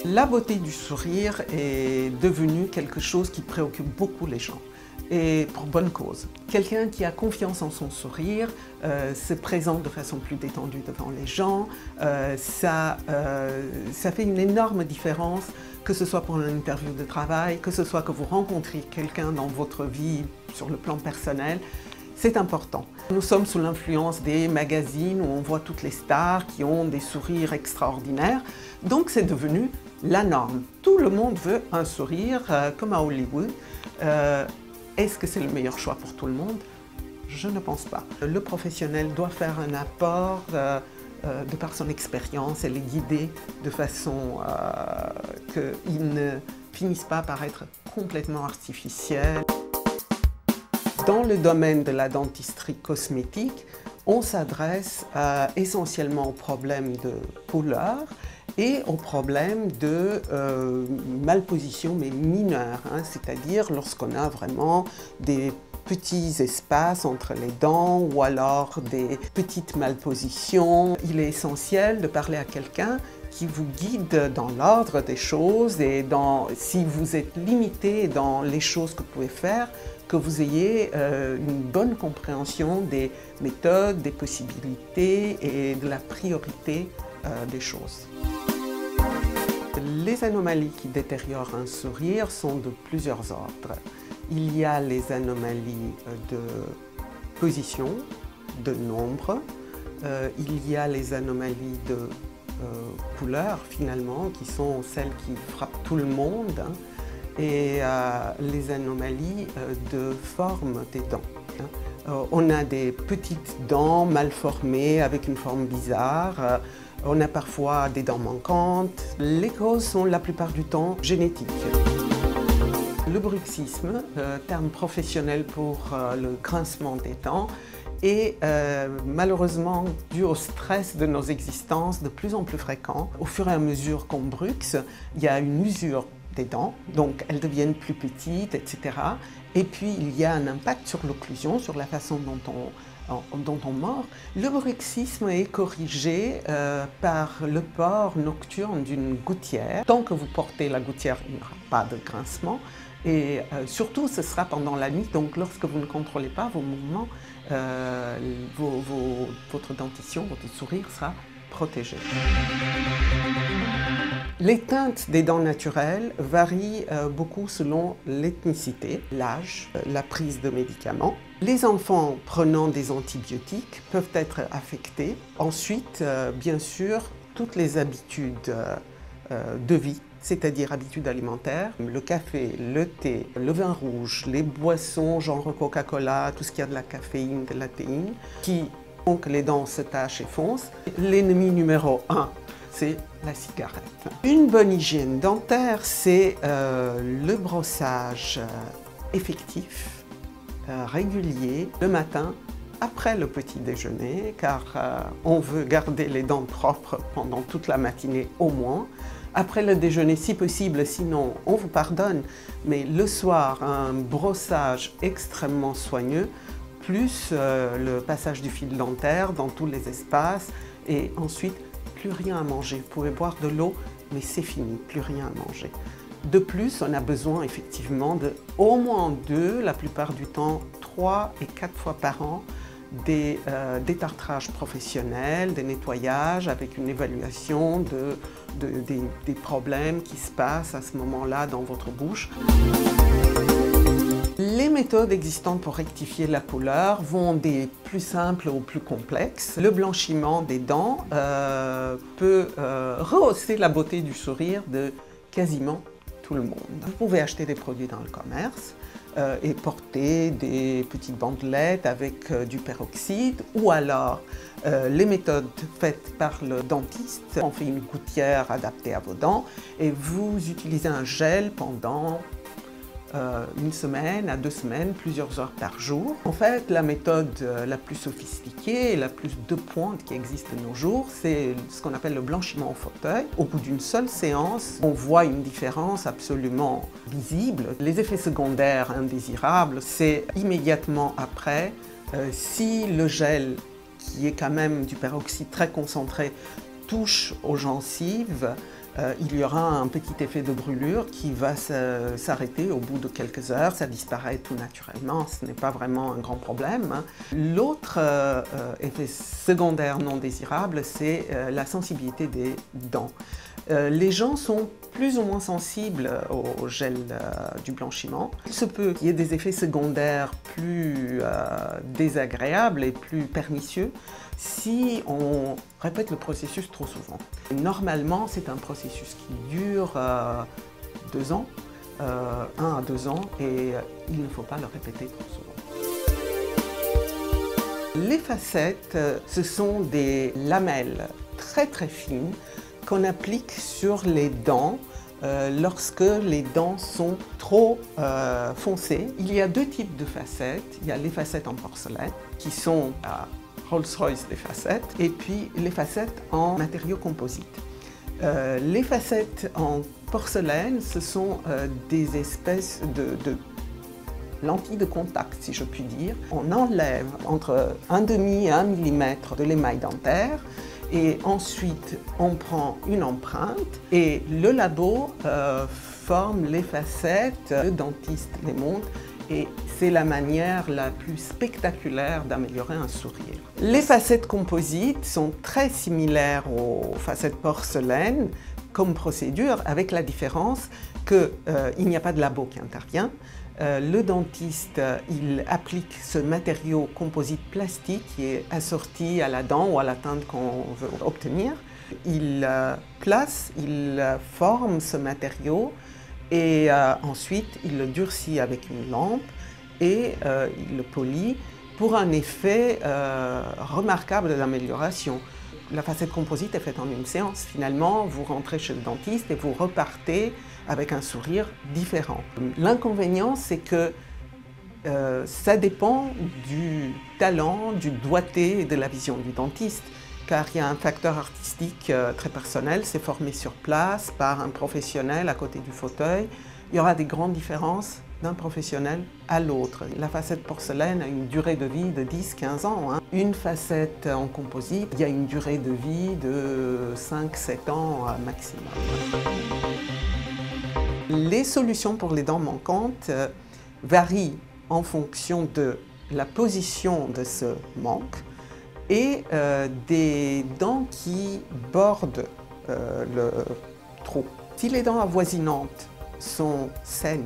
La beauté du sourire est devenue quelque chose qui préoccupe beaucoup les gens, et pour bonne cause. Quelqu'un qui a confiance en son sourire se présente de façon plus détendue devant les gens. Ça fait une énorme différence, que ce soit pour une interview de travail, que ce soit que vous rencontriez quelqu'un dans votre vie sur le plan personnel. C'est important. Nous sommes sous l'influence des magazines où on voit toutes les stars qui ont des sourires extraordinaires. Donc c'est devenu la norme. Tout le monde veut un sourire comme à Hollywood. Est-ce que c'est le meilleur choix pour tout le monde? Je ne pense pas. Le professionnel doit faire un apport de par son expérience et les guider de façon qu'ils ne finissent pas par être complètement artificiels. Dans le domaine de la dentisterie cosmétique, on s'adresse essentiellement aux problèmes de couleur et aux problèmes de malposition, mais mineures, hein, c'est-à-dire lorsqu'on a vraiment des petits espaces entre les dents ou alors des petites malpositions. Il est essentiel de parler à quelqu'un qui vous guide dans l'ordre des choses et si vous êtes limité dans les choses que vous pouvez faire, que vous ayez une bonne compréhension des méthodes, des possibilités et de la priorité des choses. Les anomalies qui détériorent un sourire sont de plusieurs ordres. Il y a les anomalies de position, de nombre, il y a les anomalies de couleur finalement, qui sont celles qui frappent tout le monde, hein, et les anomalies de forme des dents. On a des petites dents mal formées avec une forme bizarre. On a parfois des dents manquantes. Les causes sont la plupart du temps génétiques. Le bruxisme, terme professionnel pour le grincement des dents, est malheureusement dû au stress de nos existences de plus en plus fréquent. Au fur et à mesure qu'on bruxe, il y a une usure des dents, donc elles deviennent plus petites, etc. Et puis il y a un impact sur l'occlusion, sur la façon dont on mord. Le bruxisme est corrigé par le port nocturne d'une gouttière. Tant que vous portez la gouttière, il n'y aura pas de grincement. Et surtout, ce sera pendant la nuit, donc lorsque vous ne contrôlez pas vos mouvements, votre dentition, votre sourire sera protégé. Les teintes des dents naturelles varient beaucoup selon l'ethnicité, l'âge, la prise de médicaments. Les enfants prenant des antibiotiques peuvent être affectés. Ensuite, bien sûr, toutes les habitudes de vie, c'est-à-dire habitudes alimentaires, le café, le thé, le vin rouge, les boissons genre Coca-Cola, tout ce qui a de la caféine, de la théine, qui font que les dents se tachent et foncent. L'ennemi numéro 1, c'est la cigarette. Une bonne hygiène dentaire, c'est le brossage effectif, régulier, le matin, après le petit déjeuner, car on veut garder les dents propres pendant toute la matinée au moins. Après le déjeuner, si possible, sinon on vous pardonne, mais le soir, un brossage extrêmement soigneux, plus le passage du fil dentaire dans tous les espaces, et ensuite, plus rien à manger. Vous pouvez boire de l'eau, mais c'est fini, plus rien à manger. De plus, on a besoin effectivement de au moins 2, la plupart du temps 3 et 4 fois par an, des détartrages professionnels, des nettoyages avec une évaluation des problèmes qui se passent à ce moment-là dans votre bouche. Les méthodes existantes pour rectifier la couleur vont des plus simples aux plus complexes. Le blanchiment des dents peut rehausser la beauté du sourire de quasiment tout le monde. Vous pouvez acheter des produits dans le commerce et porter des petites bandelettes avec du peroxyde, ou alors les méthodes faites par le dentiste. On fait une gouttière adaptée à vos dents et vous utilisez un gel pendant 1 semaine à 2 semaines, plusieurs heures par jour. En fait, la méthode la plus sophistiquée et la plus de pointe qui existe de nos jours, c'est ce qu'on appelle le blanchiment au fauteuil. Au bout d'une seule séance, on voit une différence absolument visible. Les effets secondaires indésirables, c'est immédiatement après, si le gel, qui est quand même du peroxyde très concentré, touche aux gencives, il y aura un petit effet de brûlure qui va s'arrêter au bout de quelques heures, ça disparaît tout naturellement, ce n'est pas vraiment un grand problème. L'autre effet secondaire non désirable, c'est la sensibilité des dents. Les gens sont plus ou moins sensibles au gel du blanchiment. Il se peut qu'il y ait des effets secondaires plus désagréables et plus pernicieux si on répète le processus trop souvent. Normalement, c'est un processus qui dure 2 ans, 1 à 2 ans, et il ne faut pas le répéter trop souvent. Les facettes, ce sont des lamelles très très fines qu'on applique sur les dents lorsque les dents sont trop foncées. Il y a 2 types de facettes. Il y a les facettes en porcelaine, qui sont la Rolls-Royce des facettes, et puis les facettes en matériaux composites. Les facettes en porcelaine, ce sont des espèces de lentilles de contact, si je puis dire. On enlève entre 1/2 et 1 mm de l'émail dentaire, et ensuite on prend une empreinte et le labo forme les facettes, le dentiste les monte et c'est la manière la plus spectaculaire d'améliorer un sourire. Les facettes composites sont très similaires aux facettes porcelaine comme procédure, avec la différence qu'il n'y a pas de labo qui intervient. Le dentiste, il applique ce matériau composite plastique qui est assorti à la dent ou à la teinte qu'on veut obtenir. Il place, il forme ce matériau et ensuite il le durcit avec une lampe et il le polit pour un effet remarquable d'amélioration. La facette composite est faite en une séance. Finalement, vous rentrez chez le dentiste et vous repartez avec un sourire différent. L'inconvénient, c'est que ça dépend du talent, du doigté et de la vision du dentiste, car il y a un facteur artistique très personnel, c'est formé sur place par un professionnel à côté du fauteuil. Il y aura des grandes différences d'un professionnel à l'autre. La facette porcelaine a une durée de vie de 10-15 ans. Une facette en composite, il y a une durée de vie de 5-7 ans maximum. Les solutions pour les dents manquantes varient en fonction de la position de ce manque et des dents qui bordent le trou. Si les dents avoisinantes sont saines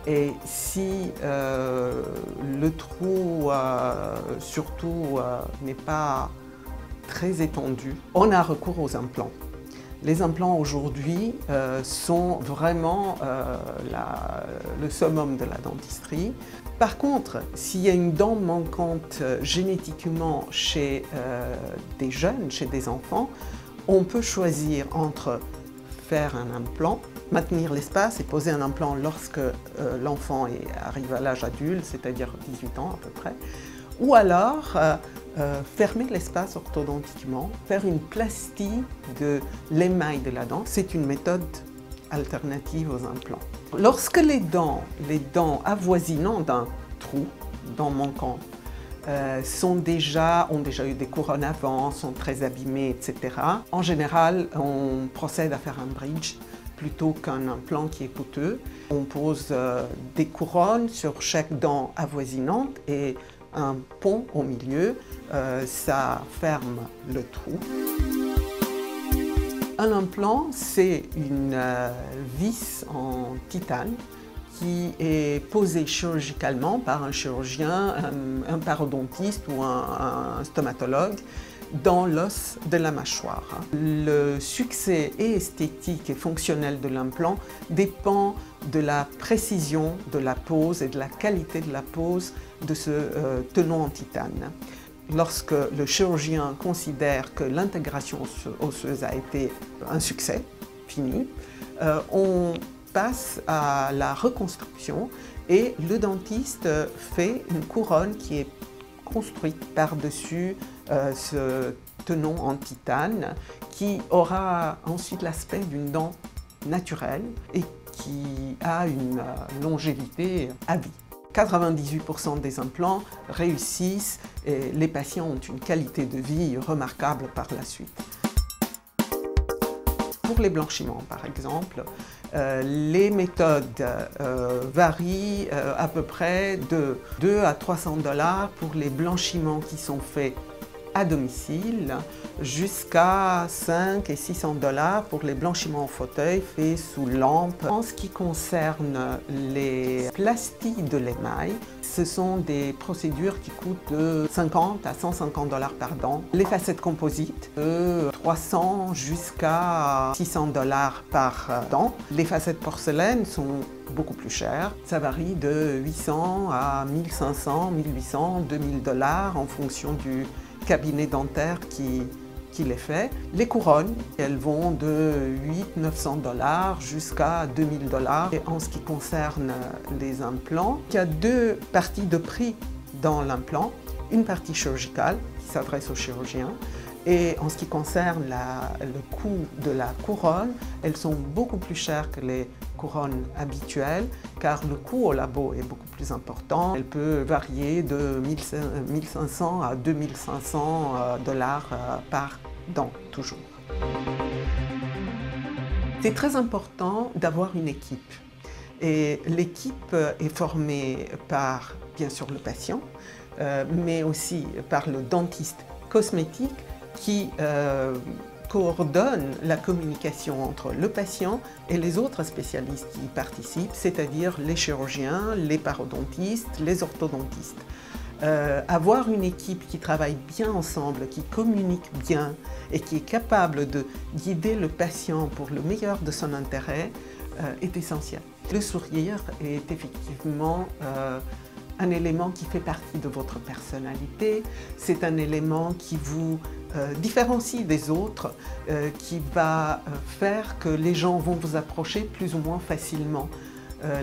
et si le trou surtout n'est pas très étendu, on a recours aux implants. Les implants aujourd'hui sont vraiment le summum de la dentisterie. Par contre, s'il y a une dent manquante génétiquement chez des jeunes, chez des enfants, on peut choisir entre faire un implant, maintenir l'espace et poser un implant lorsque l'enfant arrive à l'âge adulte, c'est-à-dire 18 ans à peu près, ou alors fermer l'espace orthodontiquement, faire une plastie de l'émail de la dent. C'est une méthode alternative aux implants. Lorsque les dents avoisinant d'un trou, dents manquantes, ont déjà eu des couronnes avant, sont très abîmées, etc. En général, on procède à faire un bridge plutôt qu'un implant qui est coûteux. On pose des couronnes sur chaque dent avoisinante et un pont au milieu, ça ferme le trou. Un implant, c'est une vis en titane qui est posée chirurgicalement par un chirurgien, un parodontiste ou un stomatologue dans l'os de la mâchoire. Le succès et esthétique et fonctionnel de l'implant dépend de la précision de la pose et de la qualité de la pose de ce tenon en titane. Lorsque le chirurgien considère que l'intégration osseuse a été un succès, fini, on passe à la reconstruction et le dentiste fait une couronne qui est construite par-dessus ce tenon en titane qui aura ensuite l'aspect d'une dent naturelle et qui a une longévité à vie. 98% des implants réussissent et les patients ont une qualité de vie remarquable par la suite. Pour les blanchiments, par exemple, les méthodes varient à peu près de 2 à 300 $ pour les blanchiments qui sont faits à domicile, jusqu'à 5 et 600 $ pour les blanchiments au fauteuil faits sous lampe. En ce qui concerne les plastilles de l'émail, ce sont des procédures qui coûtent de 50 à 150 $ par dent. Les facettes composites, de 300 jusqu'à 600 $ par dent. Les facettes porcelaine sont beaucoup plus chères. Ça varie de 800 à 1500, 1800, 2000 $ en fonction du cabinet dentaire qui les fait. Les couronnes, elles vont de 800-900 $ jusqu'à 2000 $. Et en ce qui concerne les implants, il y a deux parties de prix dans l'implant. Une partie chirurgicale qui s'adresse aux chirurgiens. Et en ce qui concerne le coût de la couronne, elles sont beaucoup plus chères que les couronnes habituelles car le coût au labo est beaucoup plus important. Elle peut varier de 1500 à 2500 $ par dent, toujours. C'est très important d'avoir une équipe. Et l'équipe est formée par, bien sûr, le patient, mais aussi par le dentiste cosmétique qui coordonne la communication entre le patient et les autres spécialistes qui y participent, c'est-à-dire les chirurgiens, les parodontistes, les orthodontistes. Avoir une équipe qui travaille bien ensemble, qui communique bien et qui est capable de guider le patient pour le meilleur de son intérêt est essentiel. Le sourire est effectivement un élément qui fait partie de votre personnalité, c'est un élément qui vous différencie des autres, qui va faire que les gens vont vous approcher plus ou moins facilement.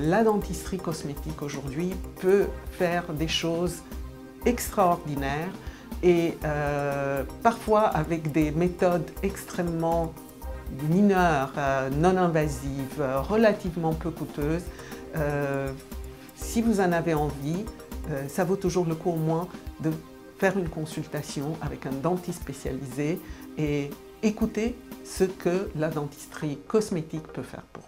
La dentisterie cosmétique aujourd'hui peut faire des choses extraordinaires et parfois avec des méthodes extrêmement mineures, non invasives, relativement peu coûteuses. Si vous en avez envie, ça vaut toujours le coup au moins de faire une consultation avec un dentiste spécialisé et écouter ce que la dentisterie cosmétique peut faire pour vous.